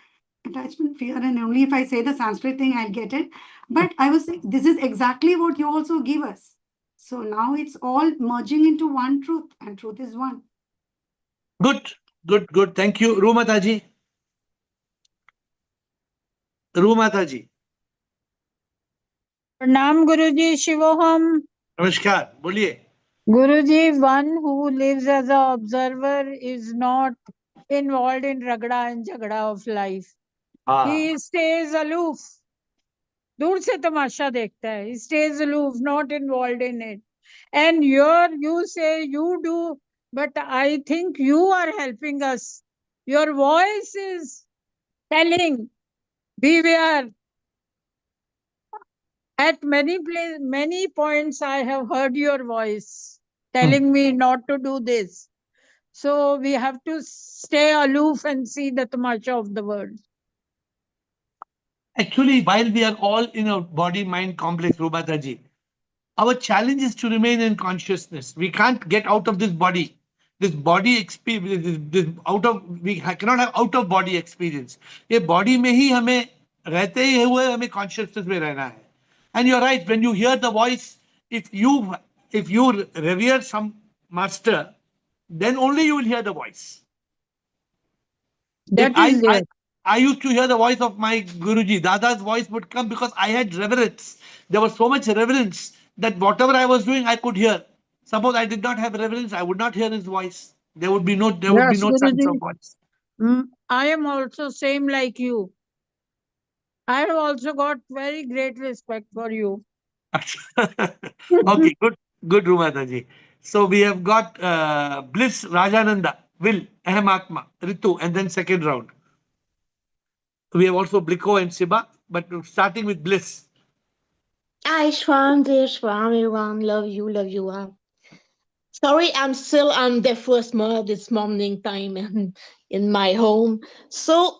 Attachment, fear, and only if I say the Sanskrit thing, I'll get it. But I was saying, this is exactly what you also give us. So now it's all merging into one truth, and truth is one. Good. Thank you. Rumataji. प्रणाम गुरुजी, शिवोहम. नमस्कार, बोलिए. Guruji, one who lives as an observer is not involved in ragda and jagda of life. He stays aloof. दूर से तमाशा देखता है. He stays aloof, not involved in it. And you say you do, but I think you are helping us. Your voice is telling, beware. At many points, I have heard your voice telling me not to do this. So we have to stay aloof and see the tamasha of the world. Actually, while we are all in a body-mind complex, Rumataji, our challenge is to remain in consciousness. We can't get out of this body. This body experience, we cannot have out of body experience. ये body में ही हमें रहते ही हुए हमें consciousness में रहना है. And you're right, when you hear the voice, if you revere some master, then only you will hear the voice. That is there. I used to hear the voice of my Guruji. Dada's voice would come because I had reverence. There was so much reverence that whatever I was doing, I could hear. Suppose I did not have reverence, I would not hear his voice. There would be no sense of voice. I am also same like you. I have also got very great respect for you. Okay, good Rumataji. So we have got Bliss, Rajananda, Will, Aham Ritu, and then second round. We have also Bliko and Siba, but starting with Bliss. Hi, Shwan, dear Shwan, everyone. Love you all. Sorry, I'm still on the first mode this morning time in my home. So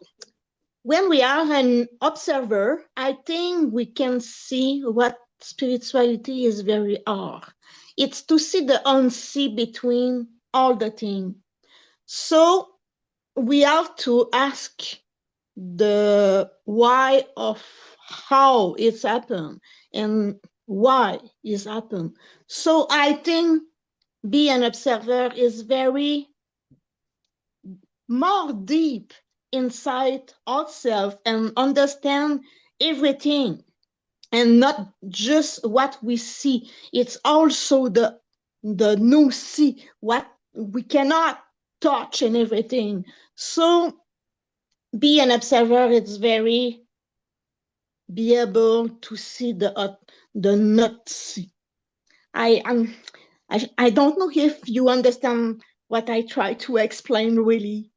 when we are an observer, I think we can see what spirituality is very hard. It's to see the unseen between all the things. So we have to ask the why of how it's happened and why it's happened. So I think be an observer is very more deep inside ourselves and understand everything and not just what we see. It's also the no see what we cannot touch and everything. So be an observer, it's very be able to see the not see. I don't know if you understand what I try to explain really.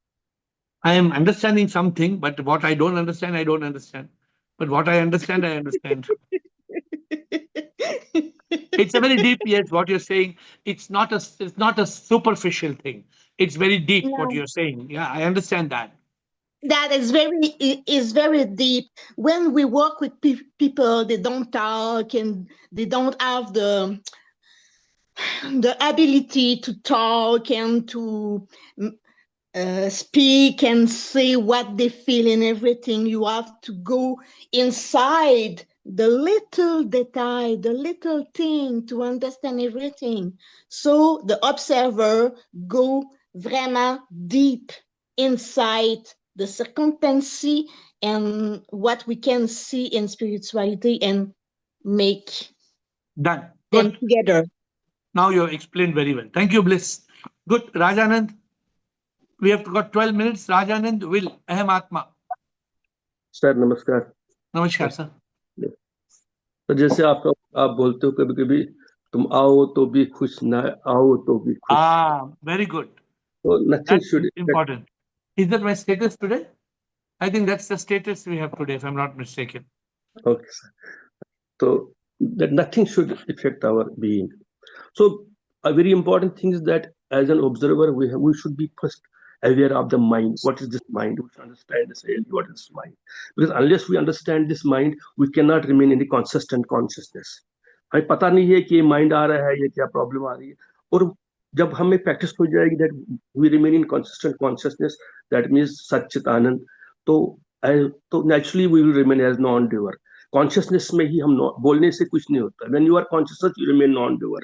I am understanding something, but what I don't understand, I don't understand. But what I understand, I understand. It's a very deep, yes, what you're saying. It's not a superficial thing. It's very deep what No. you're saying. Yeah, I understand that. That is very deep. When we work with people, they don't talk and they don't have the ability to talk and to speak and say what they feel and everything. You have to go inside the little detail, the little thing to understand everything. So the observer go vraiment deep inside the circumstances and what we can see in spirituality and make Done. them Good. together. Now you have explained very well. Thank you, Bliss. Good. Rajanand, we have got 12 minutes. Rajanand, Will, Aham Atma. Sir नमस्कार. Namaskar, sir. तो जैसे आप बोलते हो कभी कभी तुम आओ तो भी खुश, ना आओ तो भी खुश. Ah, very good. So nothing That's should important. Is that my status today? I think that's the status we have today, if I'm not mistaken. Okay, sir. So that nothing should affect our being. So a very important thing is that as an observer, we should be first aware of the mind. What is this mind? We should understand really what is this mind. Because unless we understand this mind, we cannot remain in the consistent consciousness. हमें पता नहीं है कि ये mind आ रहा है, ये क्या प्रॉब्लम आ रही है. और जब हमें प्रैक्टिस हो जाएगी that we remain in consistent consciousness, that means सच्चित आनंद, तो naturally we will remain as non-doer. Consciousness में ही हम बोलने से कुछ नहीं होता. When you are conscious, you remain non-doer,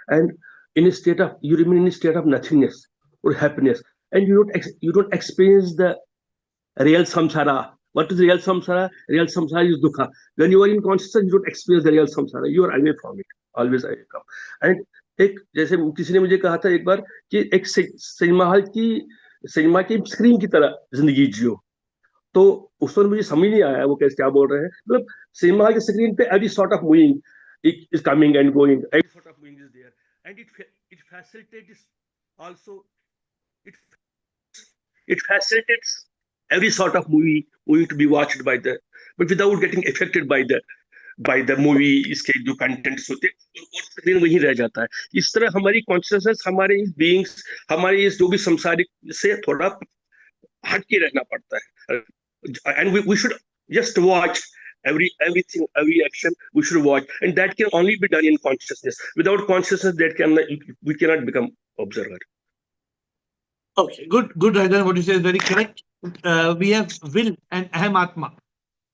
and in a state of you remain in a state of nothingness or happiness, and you don't experience the real samsara. What is real samsara? Real samsara is dukkha. When you are in consciousness, you don't experience the real samsara. You are away from it, always away from. And एक जैसे किसी ने मुझे कहा था एक बार कि एक सिनेमा की स्क्रीन की तरह जिंदगी जियो. तो उस वक्त मुझे समझ नहीं आया वो कैसे क्या बोल रहे हैं. मतलब सिनेमा की स्क्रीन पे every sort of moving is coming and going. Every sort of moving is there, and it facilitates also. It facilitates every sort of movie to be watched by but without getting affected by the movie. इसके जो contents होते हैं और screen वहीं रह जाता है. इस तरह हमारी consciousness, हमारे इस beings, हमारे इस जो भी संसारिक से थोड़ा हट के रहना पड़ता है. And we should just watch everything, every action we should watch, and that can only be done in consciousness. Without consciousness, we cannot become observer. Okay, good, Rajan. What you say is very correct. We have Will and Aham Atma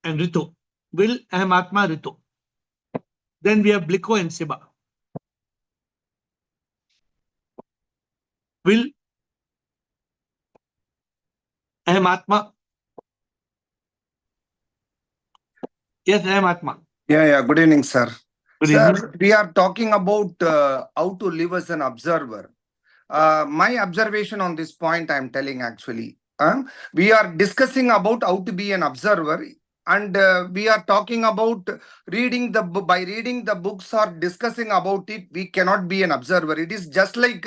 and Ritu. Will, Aham Atma, Ritu. Then we have Bliko and Siba. Will, Aham Atma. Yes, Aham Atma. Yeah. Good evening, sir. Good Sir, evening. we are talking about how to live as an observer. My observation on this point, I'm telling actually. We are discussing about how to be an observer. and we are talking about reading the book. By reading the books or discussing about it, we cannot be an observer. It is just like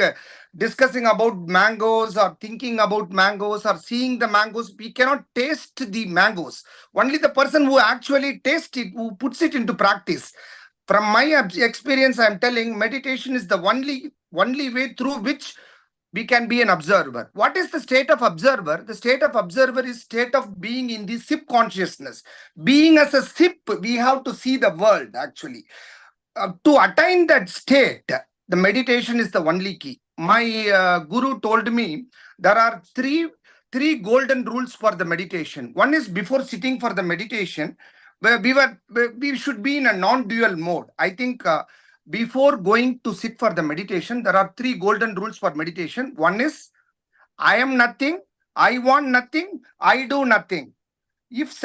discussing about mangoes or thinking about mangoes or seeing the mangoes. We cannot taste the mangoes. Only the person who actually tastes it, who puts it into practice. From my experience, I'm telling meditation is the only way through which we can be an observer. What is the state of observer? The state of observer is state of being in the SIP consciousness. Being as a SIP, we have to see the world actually. To attain that state, the meditation is the only key. My guru told me there are three golden rules for the meditation. One is before sitting for the meditation, where we should be in a non-dual mode. I think before going to sit for the meditation, there are three golden rules for meditation. One is I am nothing, I want nothing, I do nothing. If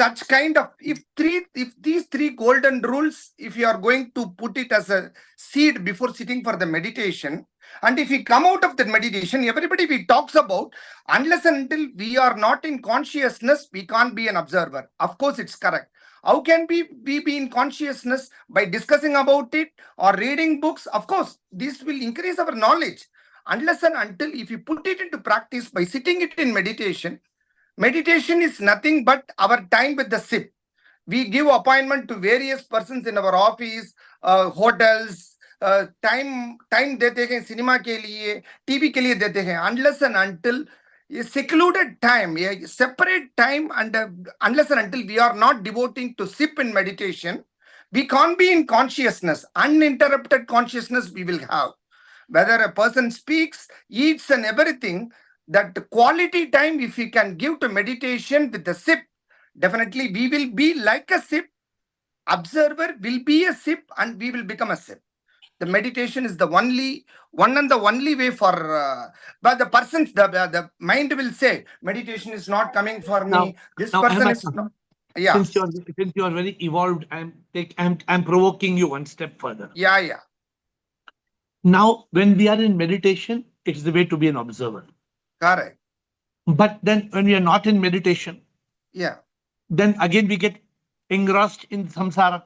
these three golden rules, if you are going to put it as a seed before sitting for the meditation, and if we come out of that meditation, everybody we talks about, unless and until we are not in consciousness, we can't be an observer. Of course, it's correct. How can we be in consciousness? By discussing about it or reading books. Of course, this will increase our knowledge. Unless and until if you put it into practice by sitting it in meditation, meditation is nothing but our time with the SIP. We give appointment to various persons in our office, hotels, time देते हैं cinema के लिए, TV के लिए देते हैं. Unless and until a secluded time, a separate time, and unless and until we are not devoting to SIP in meditation, we can't be in consciousness. Uninterrupted consciousness we will have. Whether a person speaks, eats and everything, that quality time, if we can give to meditation with the SIP, definitely we will be like a SIP. Observer will be a SIP and we will become a SIP. The meditation is the only way for, but the person's, the mind will say, meditation is not coming for me. This person is not. Yeah. Since you are very evolved, I'm provoking you one step further. Yeah. Now, when we are in meditation, it's the way to be an observer. Correct. But then when we are not in meditation, yeah, then again we get engrossed in samsara.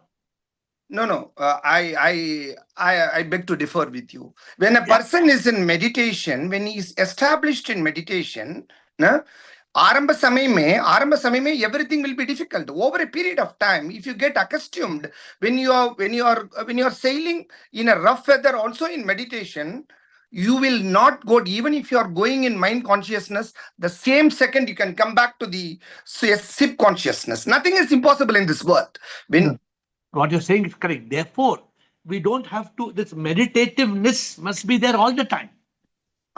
No. I beg to differ with you. When a person is in meditation, when he is established in meditation, आरंभ समय में everything will be difficult. Over a period of time, if you get accustomed, when you are sailing in a rough weather, also in meditation, you will not go. Even if you are going in mind consciousness, the same second you can come back to the SIP consciousness. Nothing is impossible in this world. What you're saying is correct. Therefore, we don't have to. This meditativeness must be there all the time.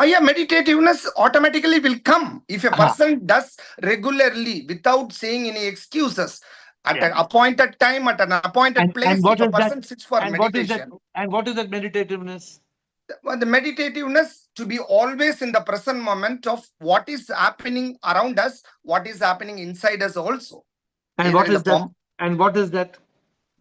Yeah, meditativeness automatically will come if a person does regularly without saying any excuses at an appointed time, at an appointed place. And what if is a person that? Sits for and meditation. What is that meditativeness? The meditativeness to be always in the present moment of what is happening around us, what is happening inside us also. And what is that? And what is that?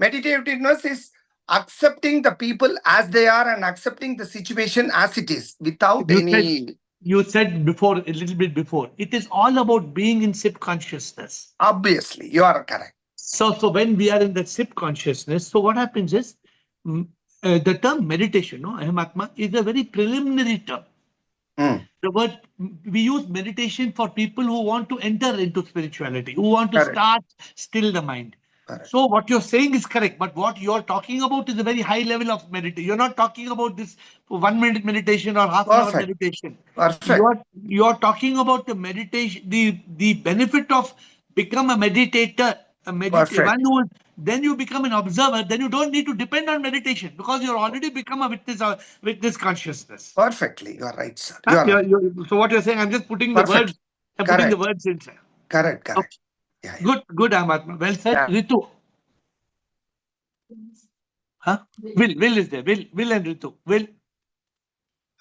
Meditativeness is accepting the people as they are and accepting the situation as it is without You said before, a little bit before, it is all about being in SIP consciousness. Obviously, you are correct. So when we are in that SIP consciousness, so what happens is, the term meditation, Ahmatma, is a very preliminary term. The word, we use meditation for people who want to enter into spirituality, who want to start still the mind. So what you're saying is correct, but what you're talking about is a very high level of meditation. You're not talking about this 1 minute meditation or half an hour meditation. You're talking about the meditation, the benefit of become a meditator, then you become an observer. Then you don't need to depend on meditation because you're already become a witness consciousness. Perfectly, you are right, sir. So what you're saying, I'm just putting the words. I'm putting the words inside. Correct. Okay. Yeah. Good, Ahmatma. Well said. Ritu. Will is there. Will and Ritu. Will.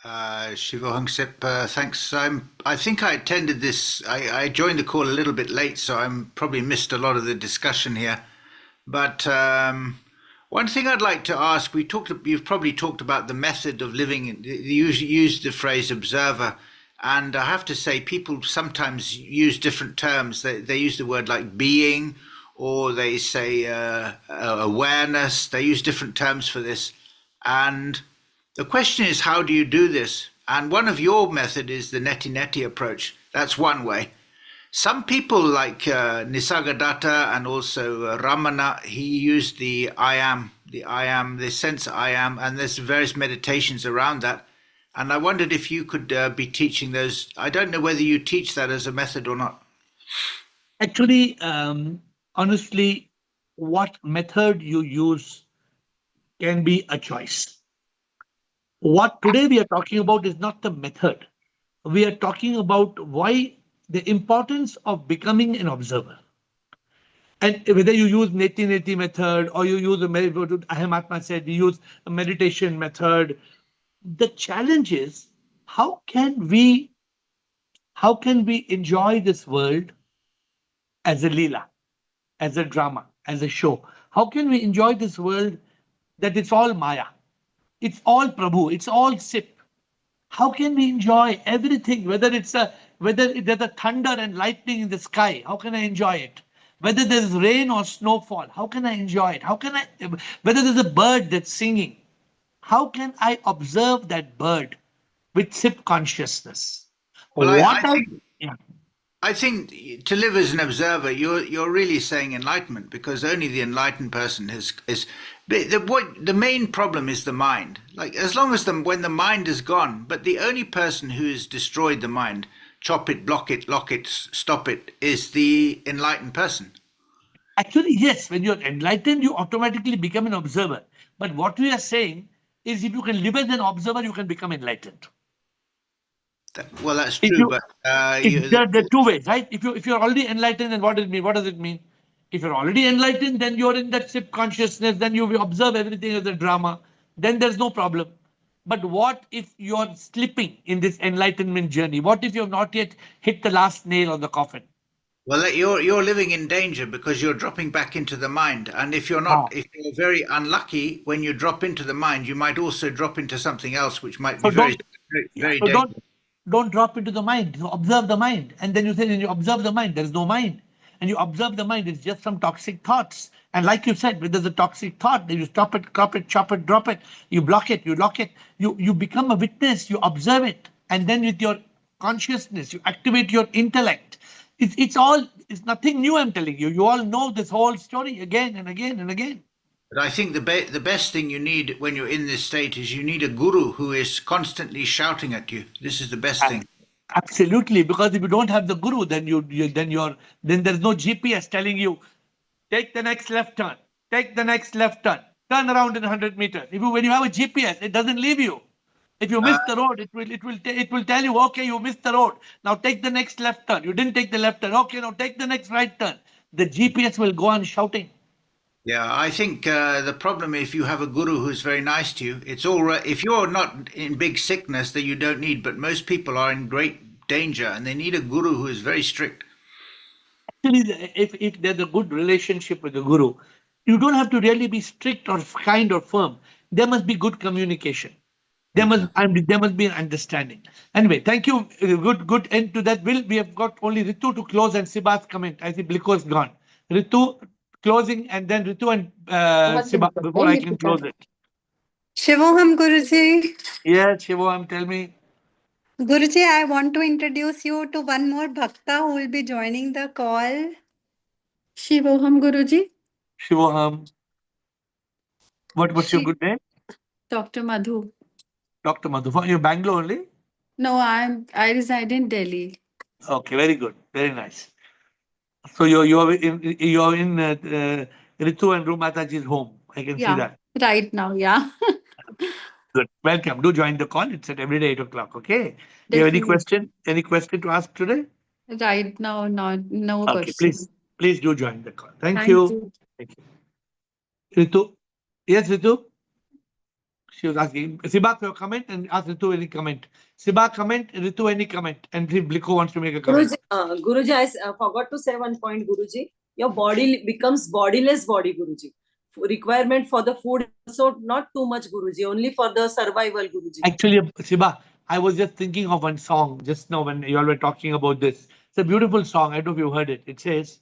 Shivohang Sip, thanks. I think I attended this. I joined the call a little bit late, so I'm probably missed a lot of the discussion here. But one thing I'd like to ask, you've probably talked about the method of living. You used the phrase observer. And I have to say, people sometimes use different terms. They use the word like being or they say awareness. They use different terms for this. And the question is, how do you do this? And one of your method is the neti-neti approach. That's one way. Some people like Nisargadatta and also Ramana, he used the I am, the sense I am, and there's various meditations around that. And I wondered if you could be teaching those. I don't know whether you teach that as a method or not. Actually, honestly, what method you use can be a choice. What today we are talking about is not the method. We are talking about why the importance of becoming an observer. And whether you use neti-neti method or you use Ahamatma said, you use a meditation method, the challenge is how can we enjoy this world as a lila, as a drama, as a show? How can we enjoy this world that it's all Maya, it's all Prabhu, it's all Sip? How can we enjoy everything? Whether there's a thunder and lightning in the sky, how can I enjoy it? Whether there's rain or snowfall, how can I enjoy it? Whether there's a bird that's singing, how can I observe that bird with Sip consciousness? Well, Yeah. I think to live as an observer, you're really saying enlightenment, because only the enlightened person is the main problem is the mind. Like, as long as when the mind is gone, but the only person who has destroyed the mind, chop it, block it, lock it, stop it, is the enlightened person. Actually, yes, when you're enlightened, you automatically become an observer. But what we are saying is, if you can live as an observer, you can become enlightened. Well, that's true, but there are two ways, right? If you're already enlightened, then what does it mean? What does it mean? If you're already enlightened, then you're in that Sip consciousness, then you observe everything as a drama, then there's no problem. But what if you're slipping in this enlightenment journey? What if you've not yet hit the last nail on the coffin? Well, you're living in danger because you're dropping back into the mind. And if you're very unlucky, when you drop into the mind, you might also drop into something else, which might be very dangerous. Don't drop into the mind. You observe the mind. And then you say, when you observe the mind, there's no mind. And you observe the mind, it's just some toxic thoughts. And like you said, when there's a toxic thought, then you stop it, crop it, chop it, drop it, you block it, you lock it, you become a witness, you observe it. And then with your consciousness, you activate your intellect. It's nothing new, I'm telling you. You all know this whole story again and again and again. But I think the best thing you need when you're in this state is you need a guru who is constantly shouting at you. This is the best thing. Absolutely, because if you don't have the guru, then there's no GPS telling you, take the next left turn, take the next left turn, turn around in 100 meters. When you have a GPS, it doesn't leave you. If you miss the road, it will tell you, okay, you missed the road. Now take the next left turn. You didn't take the left turn. Okay, now take the next right turn. The GPS will go on shouting. Yeah, I think the problem, if you have a guru who's very nice to you, it's all right. If you're not in big sickness, that you don't need, but most people are in great danger and they need a guru who is very strict. Actually, if there's a good relationship with the guru, you don't have to really be strict or kind or firm. There must be good communication. There must be an understanding. Anyway, thank you. Good end to that. We have got only Ritu to close and Siba's comment. I think Bliko is gone. Ritu closing, and then Ritu and Siba before I can close it. Shivoham Guruji. Yes, Shivoham, tell me. Guruji, I want to introduce you to one more Bhakta who will be joining the call. Shivoham Guruji. Shivoham. What's your good name? Dr. Madhu. Dr. Madhu. You're Bangalore only? No, I reside in Delhi. Okay, very good. Very nice. So you're in Ritu and Rumataji's home. I can see that. Right now, yeah. Good. Welcome. Do join the call. It's at every day 8 o'clock. Okay. Do you have any question? Any question to ask today? Right now, no Okay, question. please do join the call. Thank you. Thank you. Ritu. Yes, Ritu. She was asking. Siba, your comment, and ask Ritu any comment. Siba, comment. Ritu, any comment. And if Bliko wants to make a comment. Guruji, I forgot to say one point, Guruji. Your body becomes bodiless body, Guruji. Requirement for the food also not too much, Guruji. Only for the survival, Guruji. Actually, Siba, I was just thinking of one song just now when you all were talking about this. It's a beautiful song. I don't know if you heard it. It says,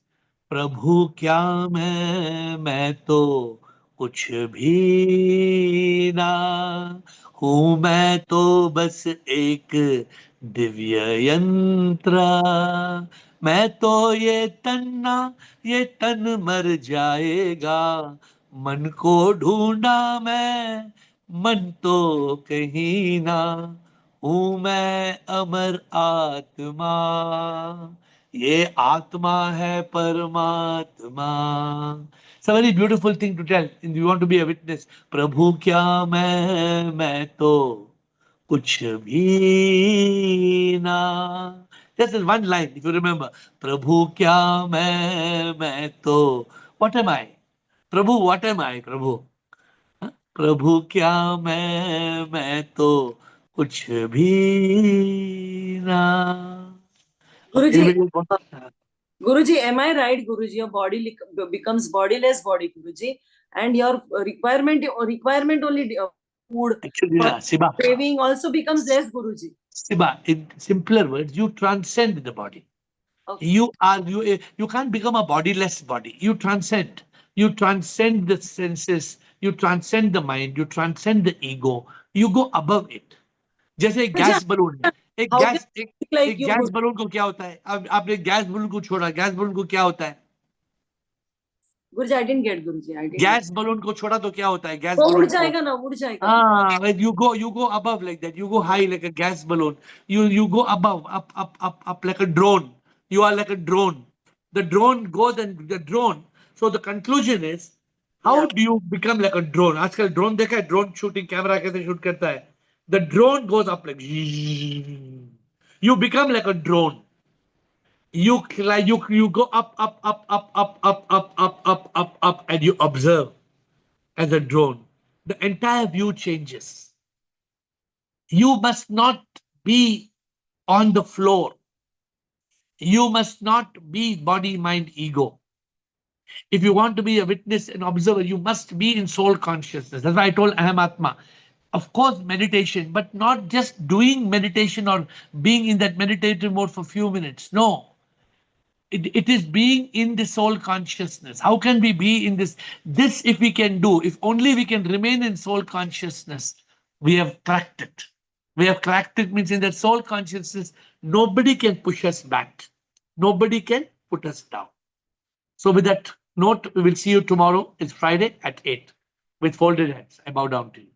प्रभु क्या मैं तो कुछ भी ना हूँ, मैं तो बस एक दिव्य यंत्र। मैं तो ये तन मर जाएगा, मन को ढूंढा मैं, मन तो कहीं ना हूँ, मैं अमर आत्मा, ये आत्मा है परमात्मा। It's a very beautiful thing to tell. And you want to be a witness. प्रभु क्या मैं तो कुछ भी ना. Just in one line, if you remember. प्रभु क्या मैं तो. What am I? Prabhu, what am I? प्रभु. प्रभु क्या मैं तो कुछ भी ना. Guruji, Guruji, am I right, Guruji? Your body becomes bodiless body, Guruji, and your requirement only food, Actually, Siba. craving also becomes less, Guruji. Siba, in simpler words, you transcend the body. Okay. You can't become a bodiless body. You transcend. You transcend the senses. You transcend the mind. You transcend the ego. You go above it. जैसे एक gas balloon है, एक gas balloon को क्या होता है? अब आपने गैस बलून को छोड़ा, गैस बलून को क्या होता है? Guruji, I didn't get, Guruji. I didn't. Gas balloon को छोड़ा तो क्या होता है? गैस वो बलून उड़ जाएगा ना, उड़ जाएगा. हाँ, you go above like that. You go high like a gas balloon. You go above, up like a drone. You are like a drone. The drone goes and the drone. So the conclusion is, how do you become like a drone? आजकल drone देखा है? Drone shooting camera कैसे shoot करता है? The drone goes up like. You become like a drone. You go up, and you observe as a drone. The entire view changes. You must not be on the floor. You must not be body, mind, ego. If you want to be a witness and observer, you must be in soul consciousness. That's why I told Aham Atma. Of course, meditation, but not just doing meditation or being in that meditative mode for a few minutes. No. It is being in the soul consciousness. How can we be in this? This, if we can do, if only we can remain in soul consciousness, we have cracked it. We have cracked it means in that soul consciousness, nobody can push us back. Nobody can put us down. So with that note, we will see you tomorrow. It's Friday at 8 with folded hands. I bow down to you.